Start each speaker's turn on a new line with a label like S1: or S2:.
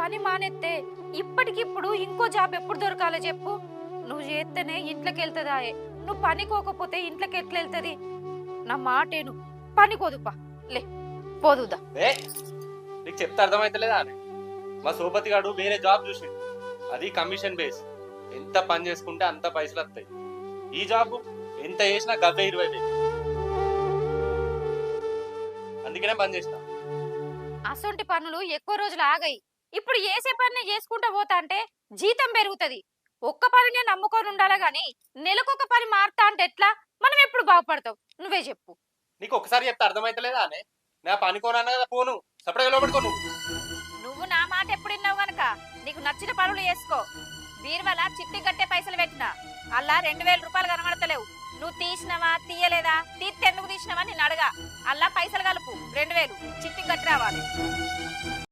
S1: పని మానేస్తే ఇప్పటికిప్పుడు ఇంకో జాబ్ ఎప్పుడు దొరకాలో చెప్పు. నువ్వు చేస్తేనే ఇంట్లోకి వెళ్తుందాయే. నువ్వు పనికోకపోతే ఇంట్లోకి ఎట్లా వెళ్తుంది? నా మాటేను, పనికోదుపా. లే పోదుదా.
S2: ఏ నీకు చెప్తే అర్థమైతలేదా అని? మా సోపతి గాడు వేరే జాబ్ చూసిండు, అది కమిషన్ బేస్. ఎంత పని చేసుకుంటే అంత పైసలు వస్తాయి. ఈ జాబ్ ఎంత చేసినా గవ్వే 20,000. అందుకనే పని చేసిన.
S1: అసొంటి పనులు ఎక్కువ రోజులు ఆగాయి. ఇప్పుడు ఏసే పని చేసుకుంటా పోతా అంటే జీతం పెరుగుతుంది. ఒక్క పనినే నమ్ముకొని ఉండాలా గాని నెలకొక పని మారుతా అంటే ఎట్లా? మనం ఎప్పుడు బాగుపడతావు? నువ్వే చెప్పు.
S2: నీకు ఒకసారి చెప్తే అర్థమైతలేదా అని? నా పని కోనా కదా, పోను సపరేట్ లోపడుకో.
S1: నువ్వు నా మాట ఎప్పుడు విన్నావు గనక నీకు నచ్చిన పనులు చేసుకో. బీరువాల చిట్టి కట్టే పైసలు పెట్టినా అల్లా 2,000 రూపాయలు కనబడతలేవు. నువ్వు తీసినవా తీయలేదా? తీస్తే ఎందుకు తీసినవా నేను అడగా. అల్లా పైసలు కలుపు 2,000 చిట్టి కట్టి రావాలి.